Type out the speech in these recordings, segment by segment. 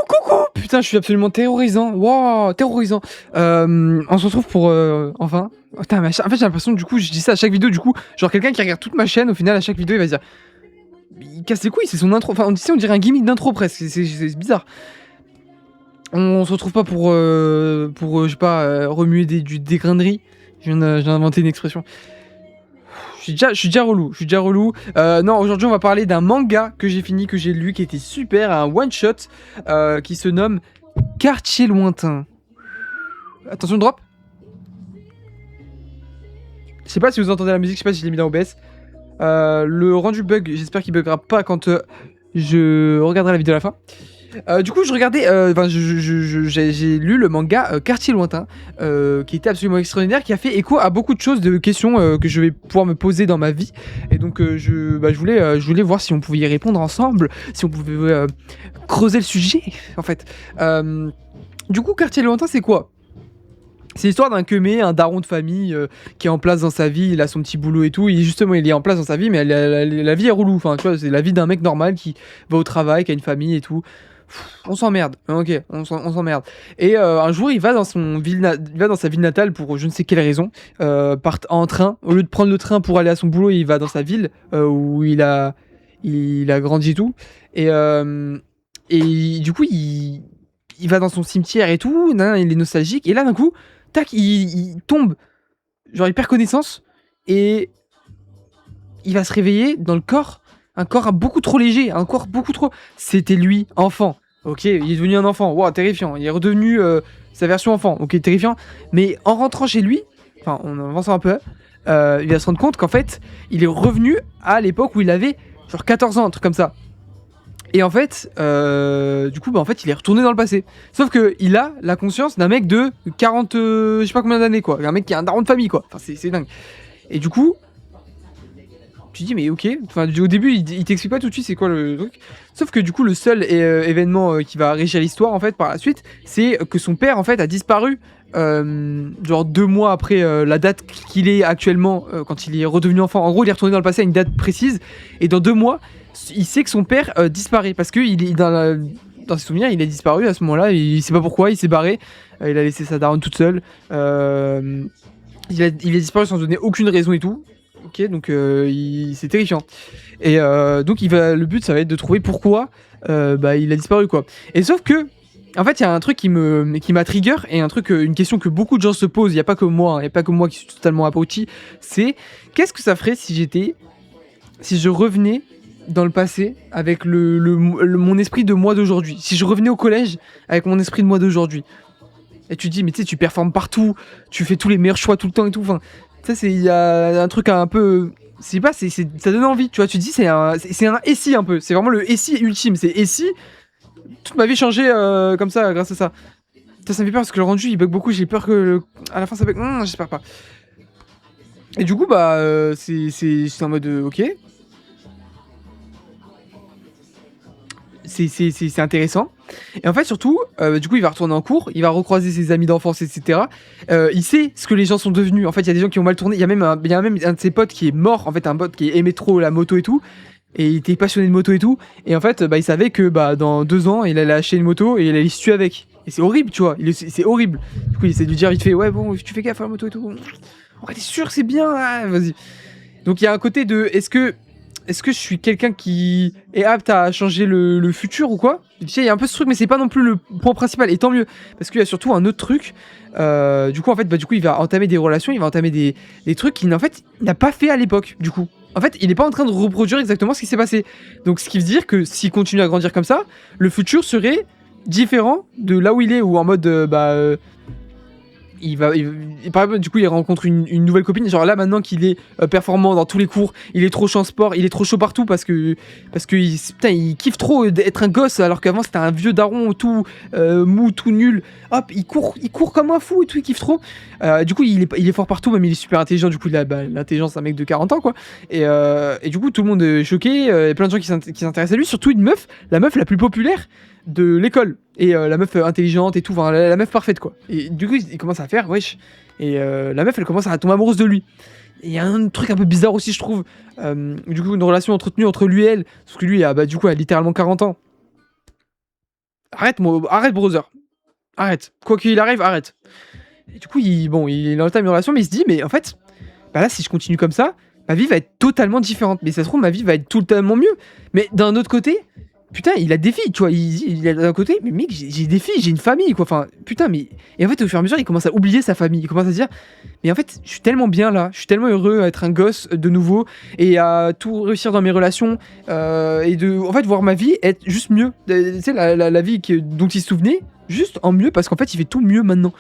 Coucou. Putain, je suis absolument terrorisant. Waouh, terrorisant. On se retrouve pour enfin. Oh, putain, mais en fait, j'ai l'impression que du coup, je dis ça à chaque vidéo. Du coup, genre quelqu'un qui regarde toute ma chaîne, au final, à chaque vidéo, il va dire, il casse les couilles, c'est son intro. Enfin, on dirait un gimmick d'intro presque. C'est bizarre. On se retrouve pas pour je sais pas, remuer des graineries. Je viens d'inventer une expression. Je suis déjà relou. Non, aujourd'hui, on va parler d'un manga que j'ai fini, que j'ai lu, qui était super, un one-shot, qui se nomme Quartier Lointain. Attention, drop. Je sais pas si vous entendez la musique, je sais pas si je l'ai mis dans OBS. Le rendu bug, j'espère qu'il buggera pas quand je regarderai la vidéo à la fin. Du coup, je regardais, j'ai lu le manga Quartier Lointain, qui était absolument extraordinaire, qui a fait écho à beaucoup de choses, de questions que je vais pouvoir me poser dans ma vie. Et donc, je voulais voir si on pouvait y répondre ensemble, si on pouvait creuser le sujet, en fait. Du coup, Quartier Lointain, c'est quoi ? C'est l'histoire d'un keumé, un daron de famille qui est en place dans sa vie, il a son petit boulot et tout, justement il est en place dans sa vie, mais la vie est relou, enfin tu vois, c'est la vie d'un mec normal qui va au travail, qui a une famille et tout. On s'emmerde, ok, on s'emmerde. Et un jour il va dans sa ville natale pour je ne sais quelle raison, en train, au lieu de prendre le train pour aller à son boulot, il va dans sa ville où il a grandi et tout. Et du coup il va dans son cimetière et tout, il est nostalgique, et là d'un coup, tac, il tombe, genre il perd connaissance, et il va se réveiller dans le corps, un corps beaucoup trop léger, un corps beaucoup trop... C'était lui, enfant, ok, il est devenu un enfant, wow, terrifiant, il est redevenu sa version enfant, ok, terrifiant, mais en rentrant chez lui, enfin en avançant un peu, il va se rendre compte qu'en fait, il est revenu à l'époque où il avait genre 14 ans, un truc comme ça. Et en fait, du coup, en fait, il est retourné dans le passé. Sauf que il a la conscience d'un mec de 40, je sais pas combien d'années, quoi. Un mec qui a un daron de famille, quoi. Enfin, c'est dingue. Et du coup, tu dis, mais ok. Enfin, au début, il t'explique pas tout de suite c'est quoi le truc. Sauf que du coup, le seul événement qui va régir l'histoire, en fait, par la suite, c'est que son père, en fait, a disparu. Genre 2 mois après la date qu'il est actuellement, quand il est redevenu enfant. En gros, il est retourné dans le passé à une date précise. Et dans 2 mois, il sait que son père disparaît parce que il est dans ses souvenirs, il a disparu à ce moment-là. Il sait pas pourquoi, il s'est barré. Il a laissé sa daronne toute seule. Il a disparu sans donner aucune raison et tout. Ok, donc c'est terrifiant. Et donc le but, ça va être de trouver pourquoi il a disparu, quoi. Et sauf que en fait, il y a un truc qui m'a trigger, et un truc, une question que beaucoup de gens se posent. Il y a pas que moi, qui suis totalement abruti. C'est qu'est-ce que ça ferait si je revenais dans le passé avec mon esprit de moi d'aujourd'hui. Si je revenais au collège avec mon esprit de moi d'aujourd'hui. Et tu te dis, mais tu sais, tu performes partout, tu fais tous les meilleurs choix tout le temps et tout. Enfin, ça, il y a un truc un peu... C'est pas, ça donne envie, tu vois. Tu te dis, c'est un SI un peu. C'est vraiment le SI ultime. C'est SI. Toute ma vie changé comme ça, grâce à ça. Ça me fait peur parce que le rendu il bug beaucoup. J'ai peur que à la fin ça bug. J'espère pas. Et du coup, c'est en mode ok. C'est intéressant. Et en fait, surtout, du coup, il va retourner en cours, il va recroiser ses amis d'enfance, etc. Il sait ce que les gens sont devenus. En fait, il y a des gens qui ont mal tourné. Il y a même un de ses potes qui est mort, en fait, un pote qui aimait trop la moto et tout. Et il était passionné de moto et tout. Et en fait, il savait que dans 2 ans, il allait acheter une moto et il allait se tuer avec. Et c'est horrible, tu vois. C'est horrible. Du coup, il essaie de lui dire vite fait, ouais, bon, tu fais gaffe à la moto et tout. Ouais, t'es sûr, c'est bien, vas-y. Donc, il y a un côté de, est-ce que je suis quelqu'un qui est apte à changer le futur ou quoi ? Tu sais, il y a un peu ce truc, mais c'est pas non plus le point principal. Et tant mieux. Parce qu'il y a surtout un autre truc. Du coup, il va entamer des relations, il va entamer des trucs qu'il en fait, il n'a pas fait à l'époque, du coup. En fait, il n'est pas en train de reproduire exactement ce qui s'est passé. Donc, ce qui veut dire que s'il continue à grandir comme ça, le futur serait différent de là où il est, ou en mode, par exemple, du coup, il rencontre une nouvelle copine. Genre là, maintenant qu'il est performant dans tous les cours, il est trop chaud en sport, il est trop chaud partout parce que il kiffe trop d'être un gosse, alors qu'avant c'était un vieux daron tout mou, tout nul. Hop, il court comme un fou et tout, il kiffe trop. Du coup, il est fort partout, même il est super intelligent. Du coup, il a l'intelligence d'un mec de 40 ans, quoi. Et du coup, tout le monde est choqué. Il y a plein de gens qui s'intéressent à lui, surtout une meuf, la meuf la plus populaire de l'école, et la meuf intelligente et tout, enfin la meuf parfaite, quoi. Et du coup il commence à faire wesh, et la meuf elle commence à tomber amoureuse de lui. Et il y a un truc un peu bizarre aussi, je trouve, du coup une relation entretenue entre lui et elle, parce que lui du coup a littéralement 40 ans, arrête, arrête, brother. Arrête. Quoi qu'il arrive, arrête. Et du coup, il entame une relation, mais il se dit, mais en fait, bah là, si je continue comme ça, ma vie va être totalement différente. Mais ça se trouve, ma vie va être totalement mieux. Mais d'un autre côté, putain, il a des filles, tu vois. Il a d'un côté, mais mec, j'ai des filles, j'ai une famille, quoi. Enfin, putain, mais. Et en fait, au fur et à mesure, il commence à oublier sa famille. Il commence à se dire, mais en fait, je suis tellement bien là, je suis tellement heureux à être un gosse de nouveau et à tout réussir dans mes relations et de, en fait, voir ma vie être juste mieux. Tu sais, la vie dont il se souvenait, juste en mieux parce qu'en fait, il fait tout mieux maintenant.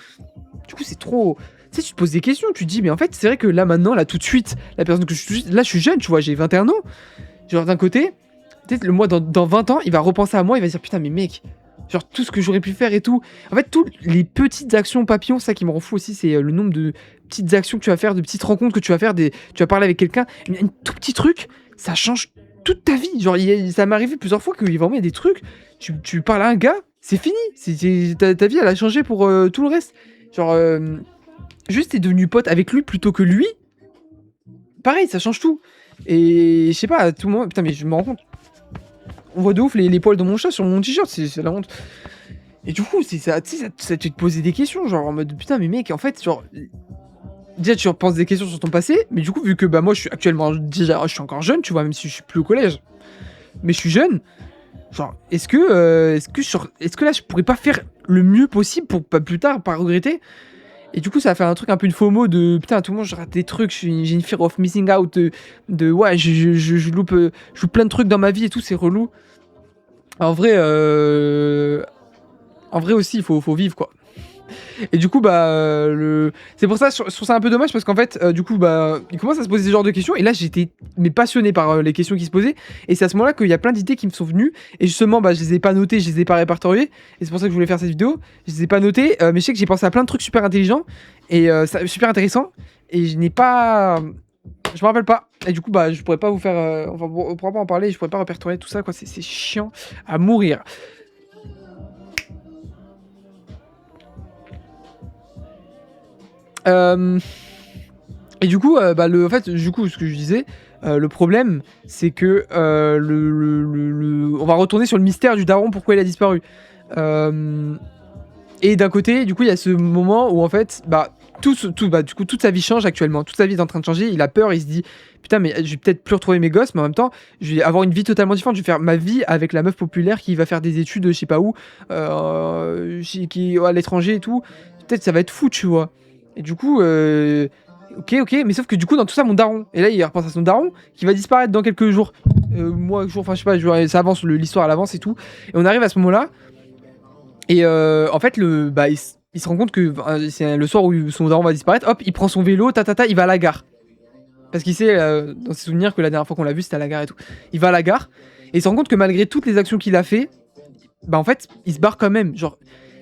Du coup, c'est trop. Tu sais, tu te poses des questions, tu te dis, mais en fait, c'est vrai que là, maintenant, là, tout de suite, la personne que je suis. Là, je suis jeune, tu vois, j'ai 21 ans. Genre, d'un côté, peut-être le mois dans 20 ans, il va repenser à moi, il va se dire, putain, mais mec, genre, tout ce que j'aurais pu faire et tout. En fait, toutes les petites actions papillons, ça qui me rend fou aussi, c'est le nombre de petites actions que tu vas faire, de petites rencontres que tu vas faire, tu vas parler avec quelqu'un. Un tout petit truc, ça change toute ta vie. Genre, ça m'est arrivé plusieurs fois qu'il vraiment y a des trucs, tu parles à un gars, c'est fini. Ta vie, elle a changé pour tout le reste. Genre, juste t'es devenu pote avec lui plutôt que lui. Pareil, ça change tout. Et je sais pas, à tout moment, putain, mais je me rends compte. On voit de ouf les poils de mon chat sur mon t-shirt, c'est la honte. Et du coup, c'est ça, tu sais, ça te fait te poser des questions, genre en mode putain, mais mec, en fait, genre. Déjà, tu repenses des questions sur ton passé, mais du coup, vu que bah, moi, je suis actuellement. Déjà, je suis encore jeune, tu vois, même si je suis plus au collège. Mais je suis jeune. Genre, est-ce que là, je pourrais pas faire le mieux possible pour pas plus tard, pas regretter? Et du coup, ça a fait un truc un peu une FOMO de putain, à tout le monde, je rate des trucs, j'ai une fear of missing out, ouais, je loupe plein de trucs dans ma vie et tout, c'est relou. En vrai aussi, il faut vivre quoi. Et du coup, bah, c'est pour ça, je trouve ça un peu dommage parce qu'en fait, du coup, bah, il commence à se poser ce genre de questions. Et là, j'étais passionné par les questions qui se posaient. Et c'est à ce moment-là qu'il y a plein d'idées qui me sont venues. Et justement, bah, je les ai pas notées, je les ai pas répertoriées. Et c'est pour ça que je voulais faire cette vidéo. Je les ai pas notées, mais je sais que j'ai pensé à plein de trucs super intelligents et super intéressants. Et je n'ai pas. Je me rappelle pas. Et du coup, bah, je pourrais pas vous faire. Enfin, on pourra pas en parler. Je pourrais pas répertorier tout ça, quoi. C'est chiant à mourir. Et du coup, bah, en fait, du coup, ce que je disais, le problème, c'est que on va retourner sur le mystère du daron, pourquoi il a disparu. Et d'un côté, du coup, il y a ce moment où en fait, bah, du coup, toute sa vie change actuellement. Toute sa vie est en train de changer. Il a peur, il se dit, putain, mais je vais peut-être plus retrouver mes gosses, mais en même temps, je vais avoir une vie totalement différente. Je vais faire ma vie avec la meuf populaire qui va faire des études, je sais pas où, qui à l'étranger et tout. Peut-être ça va être fou, tu vois. Et du coup, ok, mais sauf que du coup, dans tout ça, mon daron. Et là, il repense à son daron qui va disparaître dans quelques jours. Jours, enfin, je sais pas, ça avance, l'histoire à l'avance et tout. Et on arrive à ce moment-là. Et en fait, il se rend compte que c'est le soir où son daron va disparaître. Hop, il prend son vélo, il va à la gare. Parce qu'il sait, dans ses souvenirs, que la dernière fois qu'on l'a vu, c'était à la gare et tout. Il va à la gare. Et il se rend compte que malgré toutes les actions qu'il a fait, bah en fait, il se barre quand même. Genre.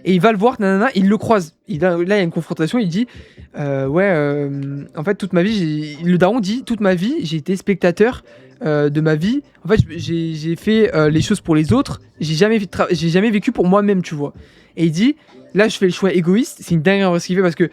Et il va le voir, nanana, il le croise. Là, il y a une confrontation, il dit en fait, toute ma vie, le daron dit, toute ma vie, j'ai été spectateur de ma vie. En fait, j'ai fait les choses pour les autres, j'ai jamais vécu pour moi-même, tu vois. Et il dit, là, je fais le choix égoïste, c'est une dinguerie ce qu'il fait parce que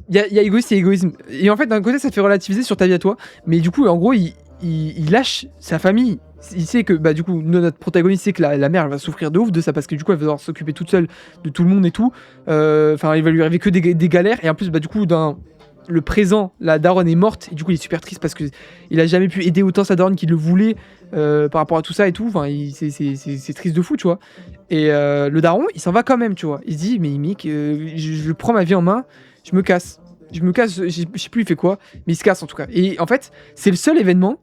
il y a égoïste et égoïsme. Et en fait, d'un côté, ça fait relativiser sur ta vie à toi, mais du coup, en gros, il lâche sa famille. Il sait que, bah, du coup, notre protagoniste sait que la mère elle va souffrir de ouf de ça parce que du coup, elle va devoir s'occuper toute seule de tout le monde et tout. Enfin, il va lui arriver que des galères. Et en plus, bah, du coup, dans le présent, la daronne est morte. Et du coup, il est super triste parce que il a jamais pu aider autant sa daronne qu'il le voulait par rapport à tout ça et tout. Enfin, c'est triste de fou, tu vois. Et le daron, il s'en va quand même, tu vois. Il se dit, mais mec, je prends ma vie en main, je me casse. Je sais plus il fait quoi, mais il se casse en tout cas. Et en fait, c'est le seul événement.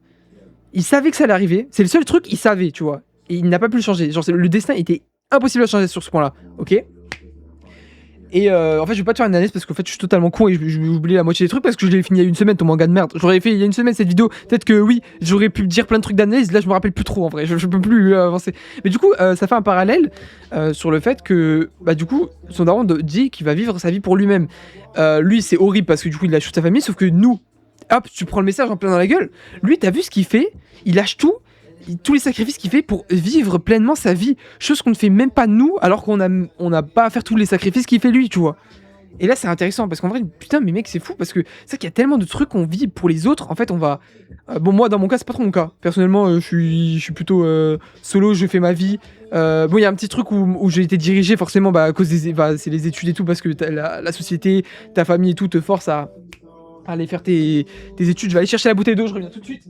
Il savait que ça allait arriver. C'est le seul truc, il savait, tu vois. Et il n'a pas pu le changer. Genre, le destin était impossible à changer sur ce point-là. Ok. Et en fait, je vais pas te faire une analyse parce qu'en fait, je suis totalement con et je vais oublier la moitié des trucs parce que je l'ai fini il y a une semaine, ton manga de merde. J'aurais fait il y a une semaine cette vidéo. Peut-être que oui, j'aurais pu dire plein de trucs d'analyse. Là, je me rappelle plus trop en vrai. Je peux plus avancer. Mais du coup, ça fait un parallèle sur le fait que, bah, du coup, son daron dit qu'il va vivre sa vie pour lui-même. Lui, c'est horrible parce que du coup, il lâche toute sa famille. Sauf que nous, hop, tu prends le message en plein dans la gueule. Lui, t'as vu ce qu'il fait? Il lâche tout. Tous les sacrifices qu'il fait pour vivre pleinement sa vie, chose qu'on ne fait même pas nous, alors qu'on n'a pas à faire tous les sacrifices qu'il fait lui, tu vois. Et là, c'est intéressant parce qu'en vrai, putain, mais mec, c'est fou parce que c'est vrai qu'il y a tellement de trucs qu'on vit pour les autres. En fait, on va. Bon, moi, dans mon cas, c'est pas trop mon cas. Personnellement, je suis plutôt solo, je fais ma vie. Bon, il y a un petit truc où j'ai été dirigé forcément à cause des. Bah, c'est les études et tout parce que la société, ta famille et tout te force à aller faire tes études. Je vais aller chercher la bouteille d'eau, je reviens tout de suite.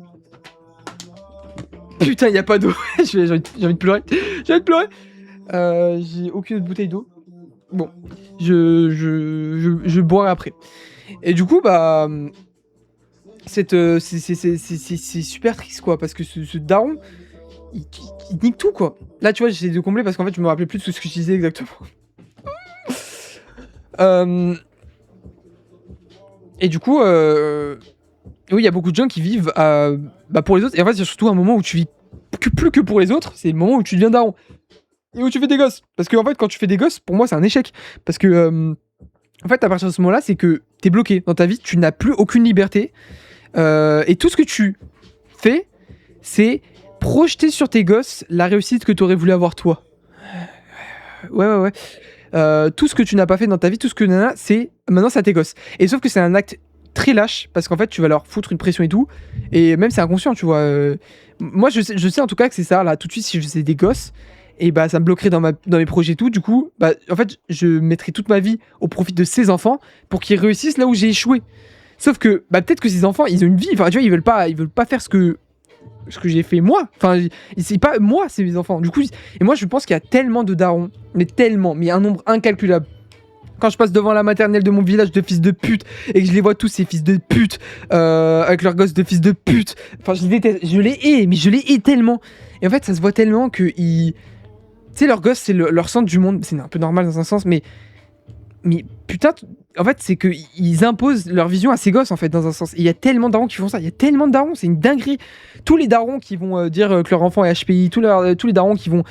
Putain, il y a pas d'eau. J'ai envie de pleurer. J'ai envie de pleurer. J'ai aucune autre bouteille d'eau. Bon, je boirai après. Et du coup, bah, c'est super triste, quoi, parce que ce daron, il nique tout, quoi. Là, tu vois, j'essaie de combler parce qu'en fait, je me rappelais plus de ce que je disais exactement. Et du coup, oui, il y a beaucoup de gens qui vivent pour les autres. Et en fait, il y a surtout un moment où tu vis plus que pour les autres. C'est le moment où tu deviens daron. Et où tu fais des gosses. Parce que en fait, quand tu fais des gosses, pour moi, c'est un échec. Parce que, en fait, à partir de ce moment-là, c'est que t'es bloqué dans ta vie, tu n'as plus aucune liberté. Et tout ce que tu fais, c'est projeter sur tes gosses la réussite que tu aurais voulu avoir toi. Ouais. Tout ce que tu n'as pas fait dans ta vie, tout ce que c'est maintenant, c'est à tes gosses. Et sauf que c'est un acte très lâche parce qu'en fait, tu vas leur foutre une pression et tout. Et même, c'est inconscient, tu vois. Moi, je sais en tout cas que c'est ça. Là, tout de suite, si je faisais des gosses, et bah ça me bloquerait dans mes projets et tout. Du coup, bah en fait, je mettrais toute ma vie au profit de ces enfants pour qu'ils réussissent là où j'ai échoué. Sauf que bah peut-être que ces enfants, ils ont une vie. Enfin, tu vois, ils veulent pas faire ce que j'ai fait moi. Enfin, c'est pas moi, c'est mes enfants. Du coup, et moi, je pense qu'il y a tellement de darons, mais un nombre incalculable. Quand je passe devant la maternelle de mon village de fils de pute et que je les vois tous ces fils de pute avec leurs gosses de fils de pute, enfin je les déteste, je les hais tellement. Et en fait, ça se voit tellement que tu sais, leurs gosses, c'est leur centre du monde. C'est un peu normal dans un sens, mais putain, en fait, c'est qu'ils imposent leur vision à ces gosses, en fait, dans un sens. Il y a tellement de darons qui font ça. Il y a tellement de darons, c'est une dinguerie. Tous les darons qui vont dire que leur enfant est HPI, tous les darons qui vont,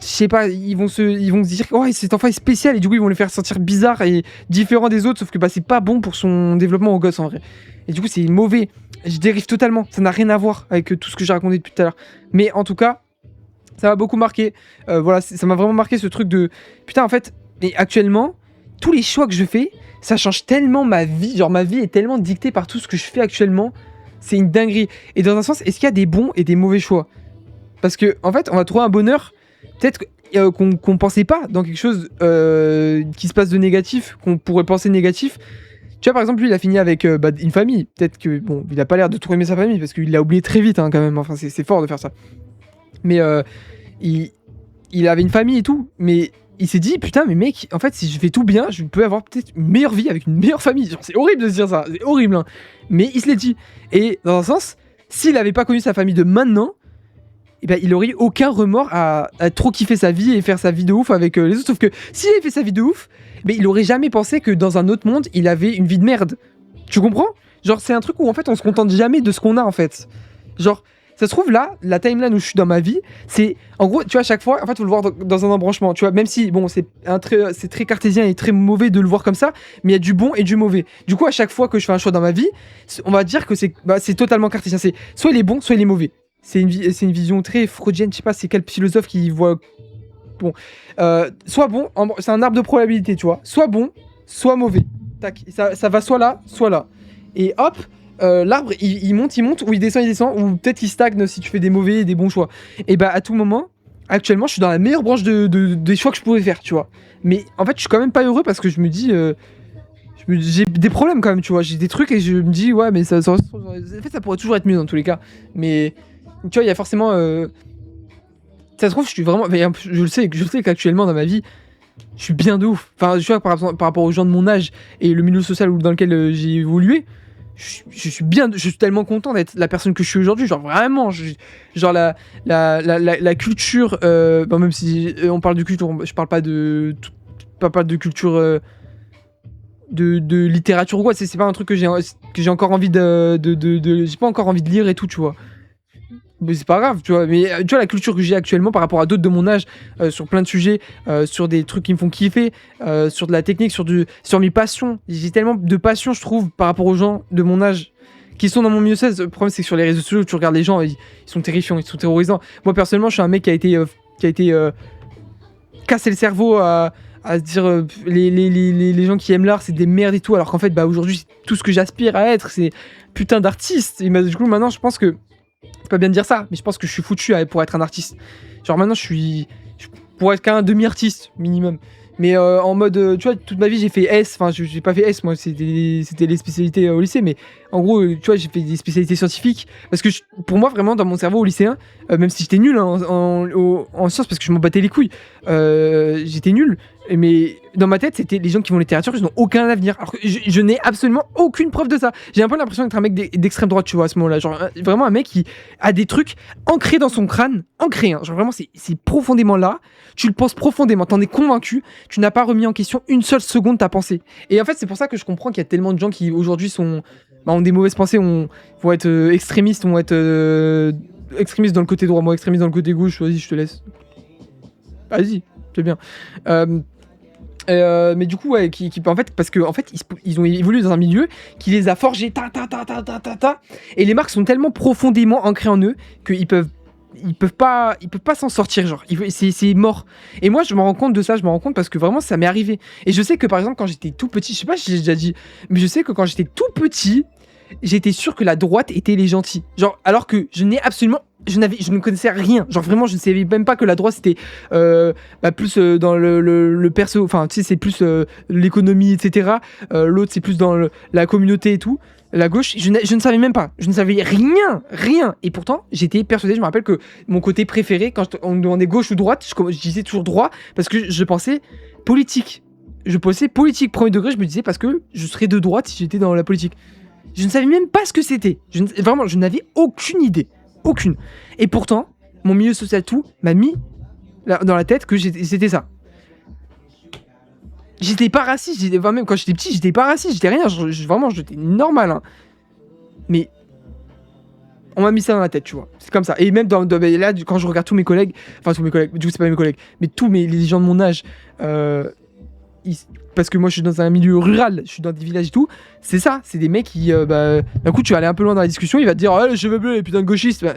je sais pas, ils vont se dire, oh, cet enfant est spécial, et du coup, ils vont le faire sentir bizarre et différent des autres, sauf que bah, c'est pas bon pour son développement au gosse, en vrai. Et du coup, c'est mauvais. Je dérive totalement. Ça n'a rien à voir avec tout ce que j'ai raconté depuis tout à l'heure. Mais en tout cas, ça m'a beaucoup marqué. Voilà, ça m'a vraiment marqué ce truc de putain, en fait, mais actuellement, tous les choix que je fais, ça change tellement ma vie. Genre, ma vie est tellement dictée par tout ce que je fais actuellement. C'est une dinguerie. Et dans un sens, est-ce qu'il y a des bons et des mauvais choix? Parce que, en fait, on va trouver un bonheur, peut-être qu'on pensait pas dans quelque chose qui se passe de négatif, qu'on pourrait penser négatif. Tu vois, par exemple, lui, il a fini avec une famille. Peut-être que, bon, il a pas l'air de trop aimer sa famille parce qu'il l'a oublié très vite, hein, quand même. Enfin, c'est fort de faire ça. Mais il avait une famille et tout, mais il s'est dit putain, mais mec, en fait, si je fais tout bien, je peux avoir peut-être une meilleure vie avec une meilleure famille. Genre, c'est horrible de se dire ça, c'est horrible, hein. Mais il se l'est dit. Et dans un sens, s'il avait pas connu sa famille de maintenant, eh ben, il aurait eu aucun remords à trop kiffer sa vie et faire sa vie de ouf avec les autres. Sauf que s'il avait fait sa vie de ouf, ben, il aurait jamais pensé que dans un autre monde, il avait une vie de merde. Tu comprends? Genre, c'est un truc où en fait, on se contente jamais de ce qu'on a en fait. Genre, ça se trouve là, la timeline où je suis dans ma vie, c'est en gros, tu vois, à chaque fois, en fait, faut le voir dans un embranchement, tu vois, même si, bon, c'est très cartésien et très mauvais de le voir comme ça, mais il y a du bon et du mauvais. Du coup, à chaque fois que je fais un choix dans ma vie, on va dire que c'est totalement cartésien. C'est soit il est bon, soit il est mauvais. C'est une vision très freudienne, je sais pas, c'est quel philosophe qui voit. Bon, soit bon, c'est un arbre de probabilité, tu vois, soit bon, soit mauvais. Tac, ça va soit là, soit là. Et hop. L'arbre il monte ou il descend ou peut-être il stagne si tu fais des mauvais et des bons choix. Et bah à tout moment, actuellement je suis dans la meilleure branche des choix que je pouvais faire, tu vois. Mais en fait je suis quand même pas heureux parce que je me dis j'ai des problèmes quand même, tu vois. J'ai des trucs et je me dis ouais mais en fait ça pourrait toujours être mieux dans tous les cas. Mais tu vois il y a forcément ça se trouve je suis vraiment je le sais qu'actuellement dans ma vie je suis bien de ouf. Enfin tu vois par rapport aux gens de mon âge et le milieu social dans lequel j'ai évolué. Je suis tellement content d'être la personne que je suis aujourd'hui, genre vraiment, genre la culture, même si on parle de culture, je parle pas de culture de littérature ou quoi, c'est pas un truc que j'ai encore envie j'ai pas encore envie de lire et tout, tu vois. Mais c'est pas grave, tu vois. Mais tu vois, la culture que j'ai actuellement par rapport à d'autres de mon âge, sur plein de sujets, sur des trucs qui me font kiffer, sur de la technique, sur mes passions. J'ai tellement de passion, je trouve, par rapport aux gens de mon âge qui sont dans mon milieu 16. Le problème, c'est que sur les réseaux sociaux, tu regardes les gens, ils sont terrifiants, ils sont terrorisants. Moi, personnellement, je suis un mec qui a été cassé le cerveau à se dire les gens qui aiment l'art, c'est des merdes et tout, alors qu'en fait, bah aujourd'hui, tout ce que j'aspire à être, c'est putain d'artiste. Et du coup, maintenant, je pense que c'est pas bien de dire ça, mais je pense que je suis foutu pour être un artiste. Genre maintenant, je pourrais être qu'un demi-artiste minimum. Mais en mode, tu vois, toute ma vie j'ai fait S, enfin j'ai pas fait S, moi c'était les spécialités au lycée, mais en gros, tu vois, j'ai fait des spécialités scientifiques. Parce que pour moi, vraiment, dans mon cerveau au lycéen, même si j'étais nul hein, en sciences, parce que je m'en battais les couilles, j'étais nul, mais dans ma tête, c'était les gens qui vont en littérature, ils n'ont aucun avenir. Alors que je n'ai absolument aucune preuve de ça. J'ai un peu l'impression d'être un mec d'extrême droite, tu vois, à ce moment-là. Genre, vraiment un mec qui a des trucs ancrés dans son crâne, ancrés, hein. Genre vraiment, c'est profondément là. Tu le penses profondément, t'en es convaincu, tu n'as pas remis en question une seule seconde ta pensée. Et en fait, c'est pour ça que je comprends qu'il y a tellement de gens qui aujourd'hui ont des mauvaises pensées, vont être extrémistes, vont être extrémistes dans le côté droit, moi extrémiste dans le côté gauche, vas-y, je te laisse. Vas-y, c'est bien. Mais du coup, ouais, en fait, parce que en fait, ils ont évolué dans un milieu qui les a forgés, et les marques sont tellement profondément ancrées en eux qu'ils peuvent pas s'en sortir, genre c'est mort. Et moi je me rends compte de ça, je me rends compte parce que vraiment ça m'est arrivé. Et je sais que par exemple quand j'étais tout petit, je sais pas si j'ai déjà dit, mais je sais que quand j'étais tout petit, j'étais sûr que la droite était les gentils. Genre alors que je ne connaissais rien. Genre vraiment je ne savais même pas que la droite c'était plus dans le perso, enfin tu sais c'est plus l'économie etc. L'autre c'est plus dans la communauté et tout. La gauche, je ne savais même pas. Je ne savais rien. Et pourtant, j'étais persuadé, je me rappelle que mon côté préféré, quand on me demandait gauche ou droite, je disais toujours droit, parce que je pensais politique. Je pensais politique premier degré, je me disais parce que je serais de droite si j'étais dans la politique. Je ne savais même pas ce que c'était. Vraiment, je n'avais aucune idée. Aucune. Et pourtant, mon milieu social tout m'a mis dans la tête que c'était ça. J'étais pas raciste, même quand j'étais petit, j'étais pas raciste, j'étais rien, vraiment, j'étais normal, hein. Mais on m'a mis ça dans la tête, tu vois. C'est comme ça. Et même là, quand je regarde tous mes collègues, du coup, c'est pas mes collègues, mais les gens de mon âge, parce que moi, je suis dans un milieu rural, je suis dans des villages et tout, c'est ça, c'est des mecs qui, d'un coup, tu vas aller un peu loin dans la discussion, il va te dire, oh, les cheveux bleus, les putains de gauchistes. Bah,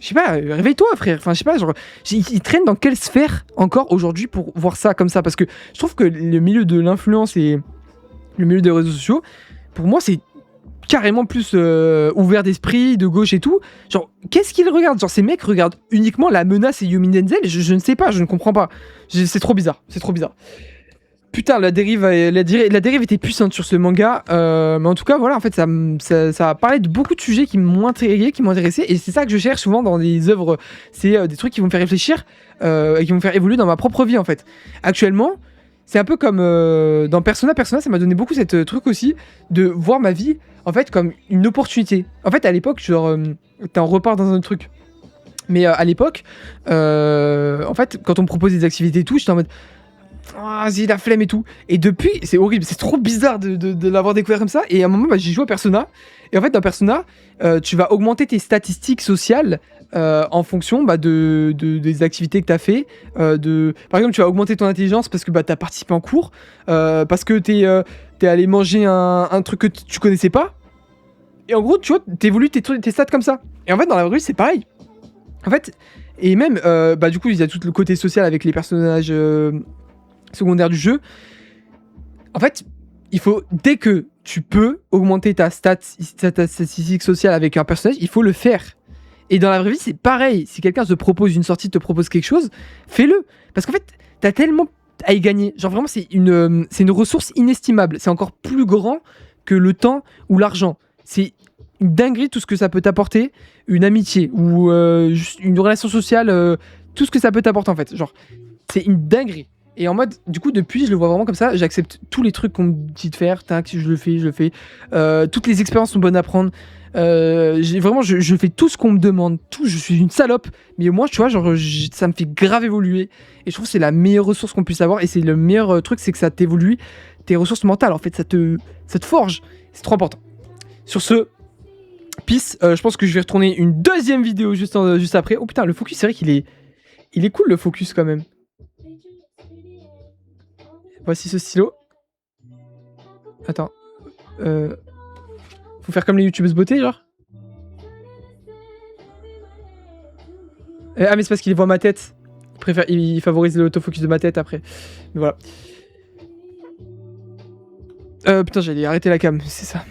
je sais pas, réveille-toi frère, enfin je sais pas, genre, ils traînent dans quelle sphère encore aujourd'hui pour voir ça comme ça, parce que je trouve que le milieu de l'influence et le milieu des réseaux sociaux, pour moi c'est carrément plus ouvert d'esprit, de gauche et tout, genre qu'est-ce qu'ils regardent, genre ces mecs regardent uniquement La Menace et Yomi Denzel, je ne sais pas, je ne comprends pas, c'est trop bizarre. Putain, la dérive était puissante sur ce manga, mais en tout cas, voilà, en fait, ça a parlé de beaucoup de sujets qui m'ont intrigué, qui m'ont intéressé, et c'est ça que je cherche souvent dans des œuvres, c'est des trucs qui vont me faire réfléchir, et qui vont me faire évoluer dans ma propre vie, en fait. Actuellement, c'est un peu comme dans Persona, ça m'a donné beaucoup cette truc aussi, de voir ma vie, en fait, comme une opportunité. En fait, à l'époque, genre, t'en repars dans un autre truc. Mais à l'époque, en fait, quand on me propose des activités et tout, j'étais en mode... Ah, j'ai la flemme et tout. Et depuis, c'est horrible, c'est trop bizarre de l'avoir découvert comme ça. Et à un moment, j'ai joué à Persona. Et en fait, dans Persona, tu vas augmenter tes statistiques sociales en fonction des activités que tu as fait. Par exemple, tu vas augmenter ton intelligence parce que tu as participé en cours, parce que t'es allé manger un truc que tu connaissais pas. Et en gros, tu vois, t'évolues tes stats comme ça. Et en fait, dans la vraie vie, c'est pareil. En fait, et même, du coup, il y a tout le côté social avec les personnages secondaire du jeu. En fait, il faut, dès que tu peux augmenter ta statistique sociale avec un personnage, il faut le faire. Et dans la vraie vie, c'est pareil. Si quelqu'un te propose une sortie, te propose quelque chose, fais-le. Parce qu'en fait, t'as tellement à y gagner. Genre vraiment, c'est une ressource inestimable. C'est encore plus grand que le temps ou l'argent. C'est une dinguerie tout ce que ça peut t'apporter. Une amitié ou juste une relation sociale, tout ce que ça peut t'apporter en fait. Genre, c'est une dinguerie. Et en mode, du coup, depuis, je le vois vraiment comme ça. J'accepte tous les trucs qu'on me dit de faire. Tac, je le fais. Toutes les expériences sont bonnes à prendre. Je fais tout ce qu'on me demande. Tout, je suis une salope. Mais moi, tu vois, genre, ça me fait grave évoluer. Et je trouve que c'est la meilleure ressource qu'on puisse avoir. Et c'est le meilleur truc, c'est que ça t'évolue. Tes ressources mentales, en fait, ça te forge. C'est trop important. Sur ce, peace. Je pense que je vais retourner une deuxième vidéo juste après. Oh putain, le focus, c'est vrai qu'il est cool, le focus, quand même. Voici ce stylo. Attends. Faut faire comme les youtubeuses beauté, genre. Ah, mais c'est parce qu'il voit ma tête. Il favorise l'autofocus de ma tête après. Mais voilà. Putain, j'allais arrêter la cam, c'est ça.